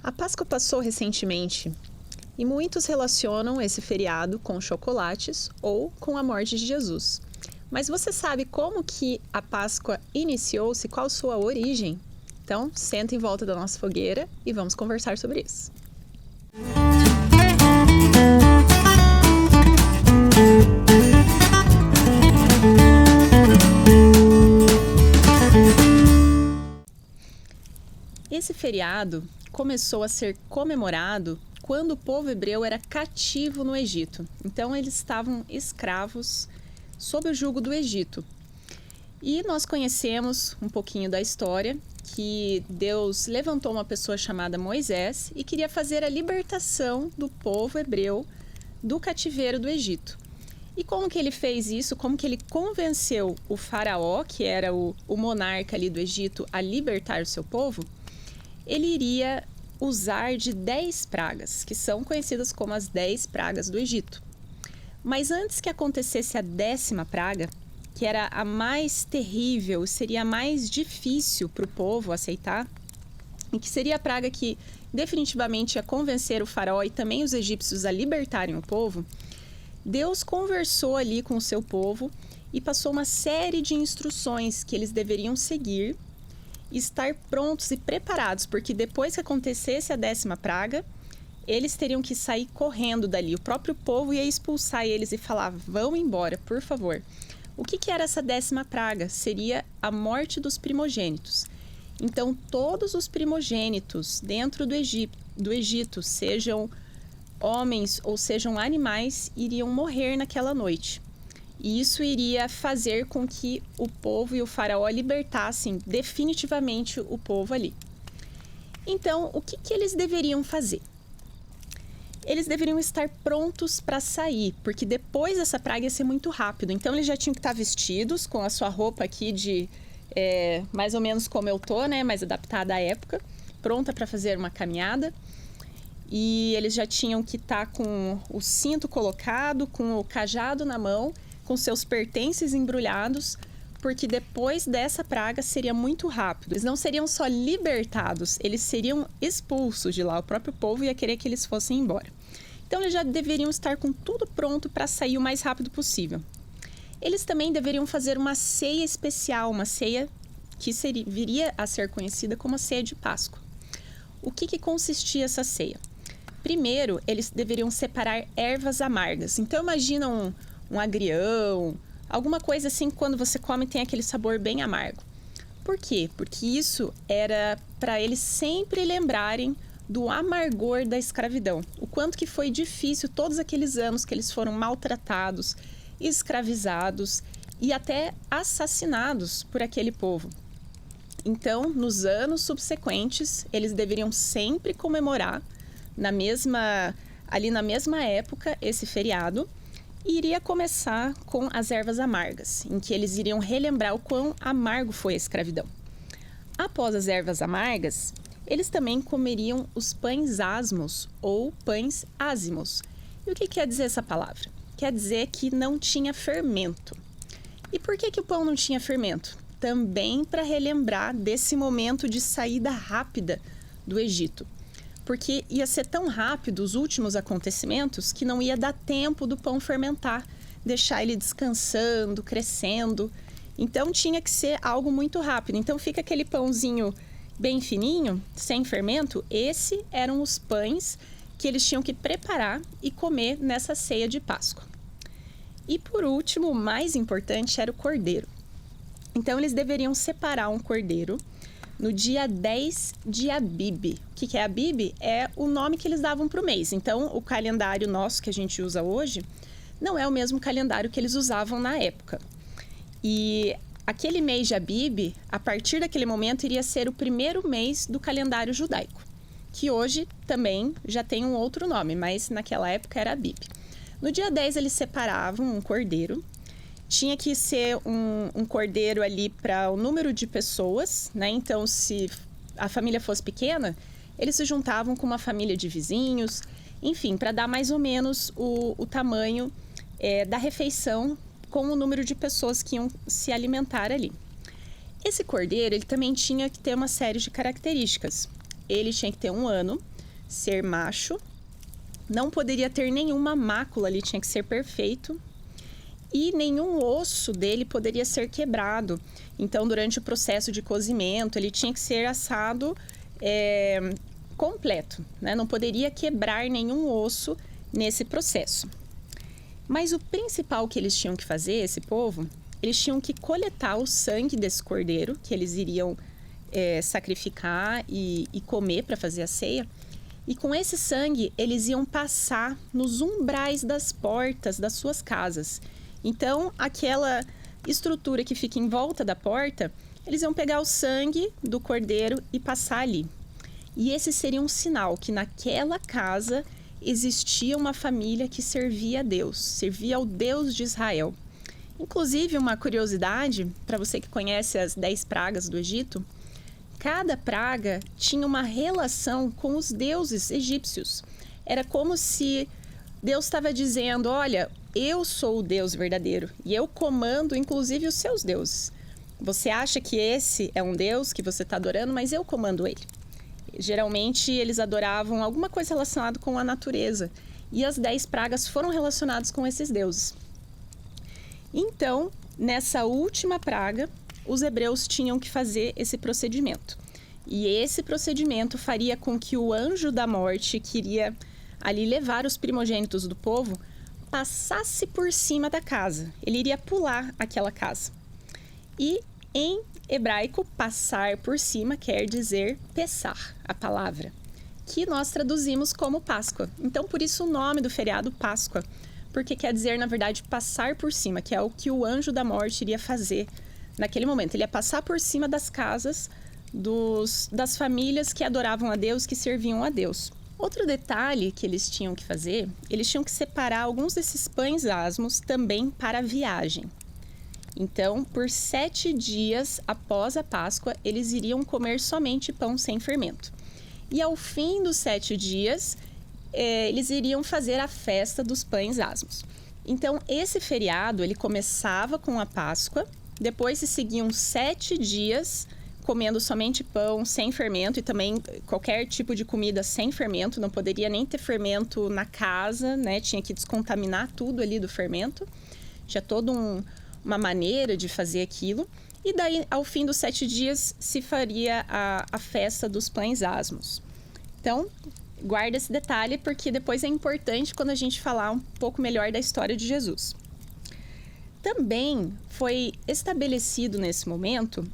A Páscoa passou recentemente e muitos relacionam esse feriado com chocolates ou com a morte de Jesus. Mas você sabe como que a Páscoa iniciou-se? Qual sua origem? Então, senta em volta da nossa fogueira e vamos conversar sobre isso. Esse feriado começou a ser comemorado quando o povo hebreu era cativo no Egito. Então, eles estavam escravos sob o jugo do Egito. E nós conhecemos um pouquinho da história que Deus levantou uma pessoa chamada Moisés e queria fazer a libertação do povo hebreu do cativeiro do Egito. E como que ele fez isso? Como que ele convenceu o faraó, que era o monarca ali do Egito, a libertar o seu povo? Ele iria usar de 10 pragas, que são conhecidas como as 10 pragas do Egito. Mas antes que acontecesse a 10ª praga, que era a mais terrível, seria a mais difícil para o povo aceitar, e que seria a praga que definitivamente ia convencer o faraó e também os egípcios a libertarem o povo, Deus conversou ali com o seu povo e passou uma série de instruções que eles deveriam seguir e estar prontos e preparados, porque depois que acontecesse a 10ª praga, eles teriam que sair correndo dali. O próprio povo ia expulsar eles e falar: vão embora, por favor. O que era essa 10ª praga? Seria a morte dos primogênitos. Então, todos os primogênitos dentro do Egito, sejam homens ou sejam animais, iriam morrer naquela noite. E isso iria fazer com que o povo e o faraó libertassem definitivamente o povo ali. Então, o que eles deveriam fazer? Eles deveriam estar prontos para sair, porque depois dessa praga ia ser muito rápido. Então, eles já tinham que estar vestidos com a sua roupa aqui de mais ou menos como eu tô, né? Mais adaptada à época, pronta para fazer uma caminhada. E eles já tinham que estar com o cinto colocado, com o cajado na mão, com seus pertences embrulhados, porque depois dessa praga seria muito rápido. Eles não seriam só libertados, eles seriam expulsos de lá. O próprio povo ia querer que eles fossem embora. Então, eles já deveriam estar com tudo pronto para sair o mais rápido possível. Eles também deveriam fazer uma ceia especial, uma ceia que viria a ser conhecida como a ceia de Páscoa. O que consistia essa ceia? Primeiro, eles deveriam separar ervas amargas. Então, imagina um agrião, alguma coisa assim que quando você come tem aquele sabor bem amargo. Por quê? Porque isso era para eles sempre lembrarem do amargor da escravidão. O quanto que foi difícil todos aqueles anos que eles foram maltratados, escravizados e até assassinados por aquele povo. Então, nos anos subsequentes, eles deveriam sempre comemorar ali na mesma época esse feriado. E iria começar com as ervas amargas, em que eles iriam relembrar o quão amargo foi a escravidão. Após as ervas amargas, eles também comeriam os pães asmos ou pães ázimos. E o que quer dizer essa palavra? Quer dizer que não tinha fermento. E por que o pão não tinha fermento? Também para relembrar desse momento de saída rápida do Egito. Porque ia ser tão rápido os últimos acontecimentos que não ia dar tempo do pão fermentar, deixar ele descansando, crescendo. Então, tinha que ser algo muito rápido. Então, fica aquele pãozinho bem fininho, sem fermento. Esses eram os pães que eles tinham que preparar e comer nessa ceia de Páscoa. E, por último, o mais importante era o cordeiro. Então, eles deveriam separar um cordeiro no dia 10 de Abib. O que é Abib? É o nome que eles davam para o mês. Então, o calendário nosso que a gente usa hoje não é o mesmo calendário que eles usavam na época. E aquele mês de Abib, a partir daquele momento, iria ser o primeiro mês do calendário judaico, que hoje também já tem um outro nome, mas naquela época era Abib. No dia 10, eles separavam um cordeiro. Tinha que ser um cordeiro ali para o número de pessoas, né? Então, se a família fosse pequena, eles se juntavam com uma família de vizinhos, enfim, para dar mais ou menos o tamanho da refeição com o número de pessoas que iam se alimentar ali. Esse cordeiro, ele também tinha que ter uma série de características. Ele tinha que ter 1 ano, ser macho, não poderia ter nenhuma mácula ali, tinha que ser perfeito, e nenhum osso dele poderia ser quebrado. Então, durante o processo de cozimento, ele tinha que ser assado completo, né? Não poderia quebrar nenhum osso nesse processo. Mas o principal que eles tinham que fazer, esse povo, eles tinham que coletar o sangue desse cordeiro, que eles iriam sacrificar e comer para fazer a ceia. E com esse sangue, eles iam passar nos umbrais das portas das suas casas. Então, aquela estrutura que fica em volta da porta, eles iam pegar o sangue do cordeiro e passar ali. E esse seria um sinal que naquela casa existia uma família que servia a Deus, servia ao Deus de Israel. Inclusive, uma curiosidade, para você que conhece as 10 pragas do Egito, cada praga tinha uma relação com os deuses egípcios. Era como se Deus estava dizendo, olha, eu sou o Deus verdadeiro e eu comando inclusive os seus deuses. Você acha que esse é um Deus que você está adorando, mas eu comando ele. Geralmente eles adoravam alguma coisa relacionada com a natureza e as 10 pragas foram relacionadas com esses deuses. Então, nessa última praga, os hebreus tinham que fazer esse procedimento. E esse procedimento faria com que o anjo da morte, que iria ali levar os primogênitos do povo, passasse por cima da casa. Ele iria pular aquela casa. E em hebraico, passar por cima quer dizer pesar, a palavra, que nós traduzimos como Páscoa. Então, por isso o nome do feriado Páscoa, porque quer dizer, na verdade, passar por cima, que é o que o anjo da morte iria fazer naquele momento. Ele ia passar por cima das casas das famílias que adoravam a Deus, que serviam a Deus. Outro detalhe que eles tinham que fazer, eles tinham que separar alguns desses pães asmos também para a viagem. Então, por 7 dias após a Páscoa, eles iriam comer somente pão sem fermento. E ao fim dos 7 dias, eles iriam fazer a festa dos pães asmos. Então, esse feriado, ele começava com a Páscoa, depois se seguiam 7 dias comendo somente pão sem fermento e também qualquer tipo de comida sem fermento, não poderia nem ter fermento na casa, né? Tinha que descontaminar tudo ali do fermento. Tinha toda uma maneira de fazer aquilo. E daí, ao fim dos 7 dias, se faria a festa dos pães asmos. Então, guarda esse detalhe, porque depois é importante quando a gente falar um pouco melhor da história de Jesus. Também foi estabelecido nesse momento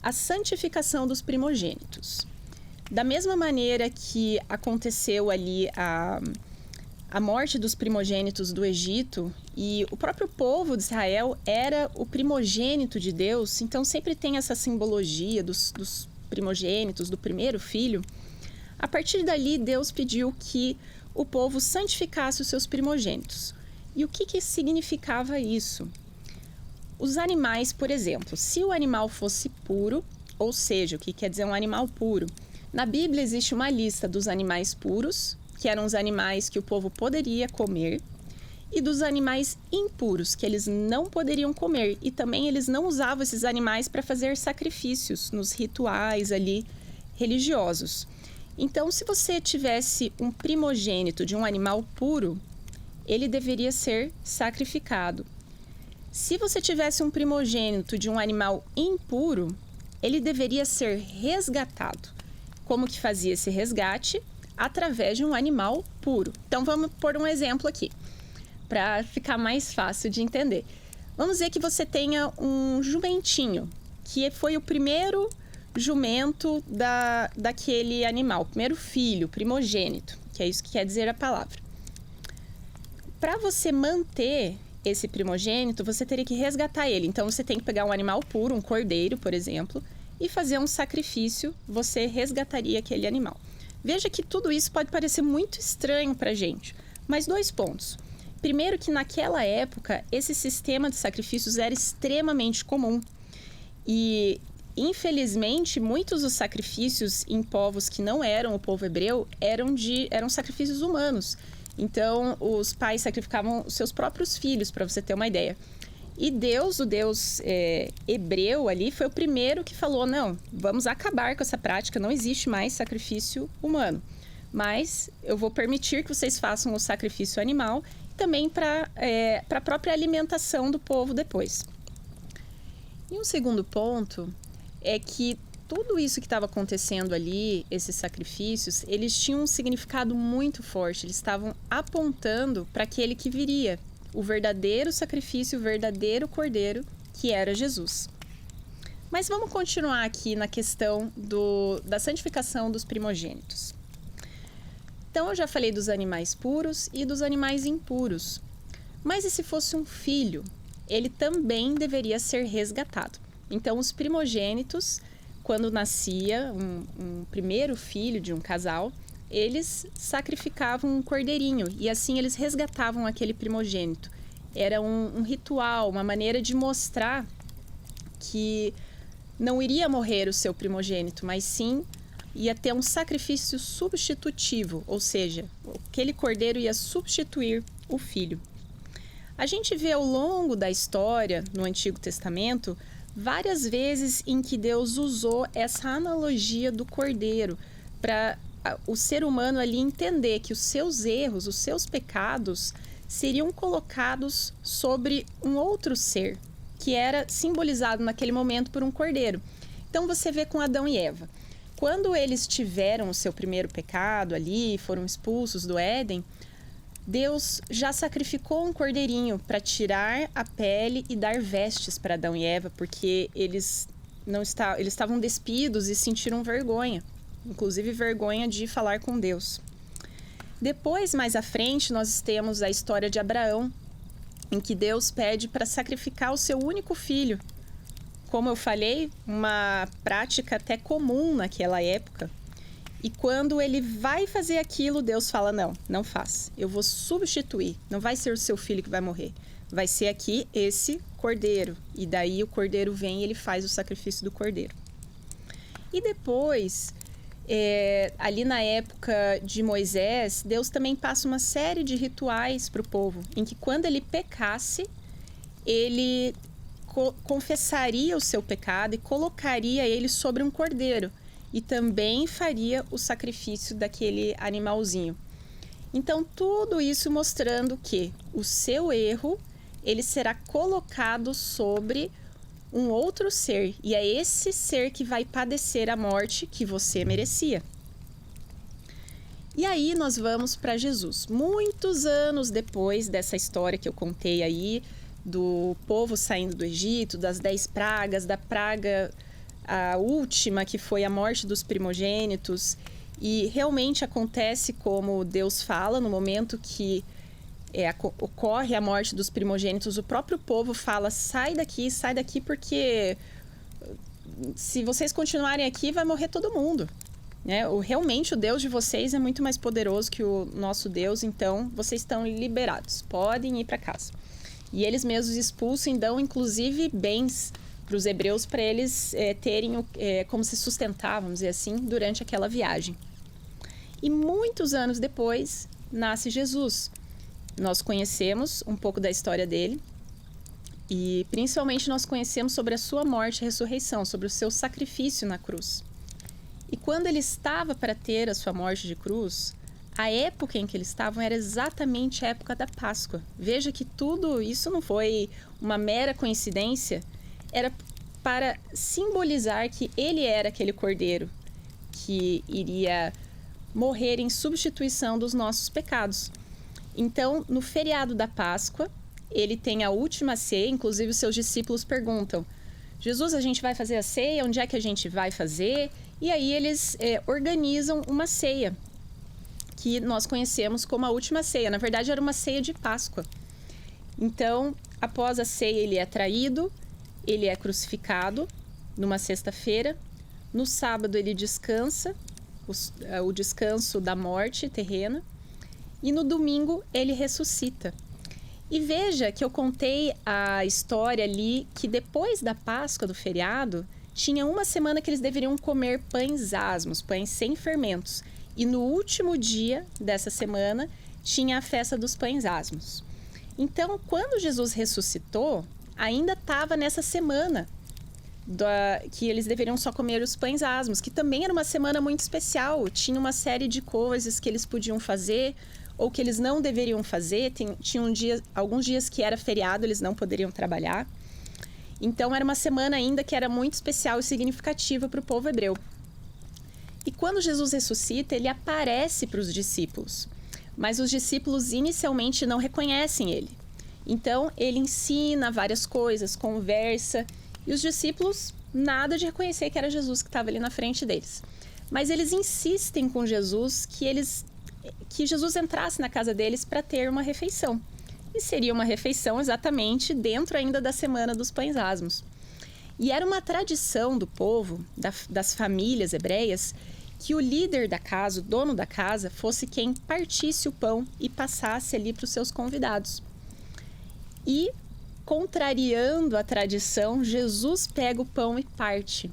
a santificação dos primogênitos. Da mesma maneira que aconteceu ali a morte dos primogênitos do Egito, e o próprio povo de Israel era o primogênito de Deus, então sempre tem essa simbologia dos primogênitos, do primeiro filho. A partir dali, Deus pediu que o povo santificasse os seus primogênitos. E o que significava isso? Os animais, por exemplo, se o animal fosse puro, ou seja, o que quer dizer um animal puro? Na Bíblia existe uma lista dos animais puros, que eram os animais que o povo poderia comer, e dos animais impuros, que eles não poderiam comer. E também eles não usavam esses animais para fazer sacrifícios nos rituais ali religiosos. Então, se você tivesse um primogênito de um animal puro, ele deveria ser sacrificado. Se você tivesse um primogênito de um animal impuro, ele deveria ser resgatado. Como que fazia esse resgate? Através de um animal puro. Então, vamos pôr um exemplo aqui, para ficar mais fácil de entender. Vamos dizer que você tenha um jumentinho, que foi o primeiro jumento daquele animal, o primeiro filho, primogênito, que é isso que quer dizer a palavra. Para você manter esse primogênito, você teria que resgatar ele. Então, você tem que pegar um animal puro, um cordeiro, por exemplo, e fazer um sacrifício, você resgataria aquele animal. Veja que tudo isso pode parecer muito estranho para a gente, mas 2 pontos. Primeiro que naquela época, esse sistema de sacrifícios era extremamente comum. E, infelizmente, muitos dos sacrifícios em povos que não eram o povo hebreu eram sacrifícios humanos. Então, os pais sacrificavam os seus próprios filhos, para você ter uma ideia. E Deus, o Deus hebreu ali, foi o primeiro que falou, não, vamos acabar com essa prática, não existe mais sacrifício humano. mas eu vou permitir que vocês façam o sacrifício animal, também para a própria alimentação do povo depois. E um segundo ponto é que tudo isso que estava acontecendo ali, esses sacrifícios, eles tinham um significado muito forte. Eles estavam apontando para aquele que viria, o verdadeiro sacrifício, o verdadeiro cordeiro, que era Jesus. Mas vamos continuar aqui na questão da santificação dos primogênitos. Então, eu já falei dos animais puros e dos animais impuros. Mas e se fosse um filho? Ele também deveria ser resgatado. Então, os primogênitos, quando nascia um primeiro filho de um casal, eles sacrificavam um cordeirinho e assim eles resgatavam aquele primogênito. Era um ritual, uma maneira de mostrar que não iria morrer o seu primogênito, mas sim ia ter um sacrifício substitutivo, ou seja, aquele cordeiro ia substituir o filho. A gente vê ao longo da história, no Antigo Testamento, várias vezes em que Deus usou essa analogia do cordeiro para o ser humano ali entender que os seus erros, os seus pecados seriam colocados sobre um outro ser, que era simbolizado naquele momento por um cordeiro. Então você vê com Adão e Eva. Quando eles tiveram o seu primeiro pecado ali, foram expulsos do Éden, Deus já sacrificou um cordeirinho para tirar a pele e dar vestes para Adão e Eva, porque eles estavam despidos e sentiram vergonha, inclusive vergonha de falar com Deus. Depois, mais à frente, nós temos a história de Abraão, em que Deus pede para sacrificar o seu único filho. Como eu falei, uma prática até comum naquela época. E quando ele vai fazer aquilo, Deus fala, não faz. Eu vou substituir. Não vai ser o seu filho que vai morrer. Vai ser aqui esse cordeiro. E daí o cordeiro vem e ele faz o sacrifício do cordeiro. E depois, ali na época de Moisés, Deus também passa uma série de rituais para o povo, em que quando ele pecasse, ele confessaria o seu pecado e colocaria ele sobre um cordeiro. E também faria o sacrifício daquele animalzinho. Então, tudo isso mostrando que o seu erro, ele será colocado sobre um outro ser. E é esse ser que vai padecer a morte que você merecia. E aí nós vamos para Jesus. Muitos anos depois dessa história que eu contei aí, do povo saindo do Egito, das 10 pragas, da praga, a última, que foi a morte dos primogênitos. E realmente acontece como Deus fala, no momento que ocorre a morte dos primogênitos, o próprio povo fala, sai daqui, porque se vocês continuarem aqui, vai morrer todo mundo. Realmente o Deus de vocês é muito mais poderoso que o nosso Deus, então vocês estão liberados, podem ir para casa. E eles mesmos expulsam, dão inclusive bens para os hebreus, para eles terem como se sustentar, vamos dizer assim, durante aquela viagem. E muitos anos depois, nasce Jesus. Nós conhecemos um pouco da história dele e principalmente nós conhecemos sobre a sua morte e ressurreição, sobre o seu sacrifício na cruz. E quando ele estava para ter a sua morte de cruz, a época em que eles estavam era exatamente a época da Páscoa. Veja que tudo isso não foi uma mera coincidência, era para simbolizar que ele era aquele cordeiro que iria morrer em substituição dos nossos pecados. Então, no feriado da Páscoa, ele tem a última ceia, inclusive os seus discípulos perguntam, Jesus, a gente vai fazer a ceia? Onde é que a gente vai fazer? E aí eles organizam uma ceia, que nós conhecemos como a última ceia. Na verdade, era uma ceia de Páscoa. Então, após a ceia, ele é traído, ele é crucificado numa sexta-feira. No sábado, ele descansa, o descanso da morte terrena. E no domingo, ele ressuscita. E veja que eu contei a história ali que depois da Páscoa, do feriado, tinha uma semana que eles deveriam comer pães asmos, pães sem fermentos. E no último dia dessa semana, tinha a festa dos pães asmos. Então, quando Jesus ressuscitou, ainda estava nessa semana que eles deveriam só comer os pães asmos, que também era uma semana muito especial. Tinha uma série de coisas que eles podiam fazer ou que eles não deveriam fazer. Tinha alguns dias que era feriado, eles não poderiam trabalhar. Então, era uma semana ainda que era muito especial e significativa para o povo hebreu. E quando Jesus ressuscita, ele aparece para os discípulos. Mas os discípulos inicialmente não reconhecem ele. Então, ele ensina várias coisas, conversa. E os discípulos, nada de reconhecer que era Jesus que estava ali na frente deles. Mas eles insistem com Jesus que Jesus entrasse na casa deles para ter uma refeição. E seria uma refeição exatamente dentro ainda da Semana dos Pães Asmos. E era uma tradição do povo, das famílias hebreias, que o líder da casa, o dono da casa, fosse quem partisse o pão e passasse ali para os seus convidados. E, contrariando a tradição, Jesus pega o pão e parte.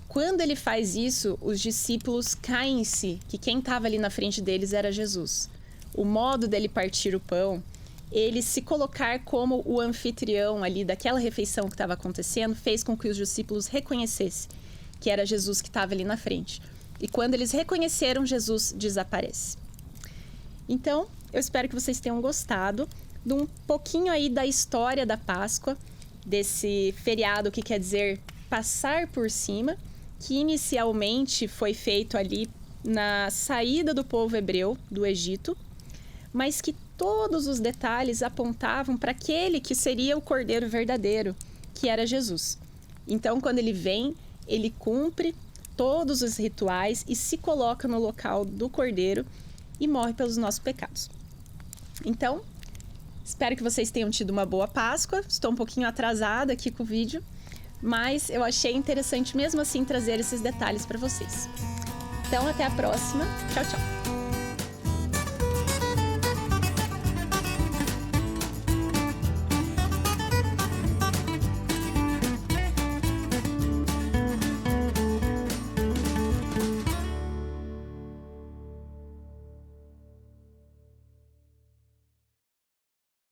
Quando ele faz isso, os discípulos caem em si, que quem estava ali na frente deles era Jesus. O modo dele partir o pão, ele se colocar como o anfitrião ali daquela refeição que estava acontecendo, fez com que os discípulos reconhecessem que era Jesus que estava ali na frente. E quando eles reconheceram, Jesus desaparece. Então, eu espero que vocês tenham gostado de um pouquinho aí da história da Páscoa, desse feriado que quer dizer passar por cima, que inicialmente foi feito ali na saída do povo hebreu do Egito, mas que todos os detalhes apontavam para aquele que seria o Cordeiro verdadeiro, que era Jesus. Então, quando ele vem, ele cumpre todos os rituais e se coloca no local do Cordeiro e morre pelos nossos pecados. Então, espero que vocês tenham tido uma boa Páscoa. Estou um pouquinho atrasada aqui com o vídeo, mas eu achei interessante mesmo assim trazer esses detalhes para vocês. Então, até a próxima. Tchau, tchau!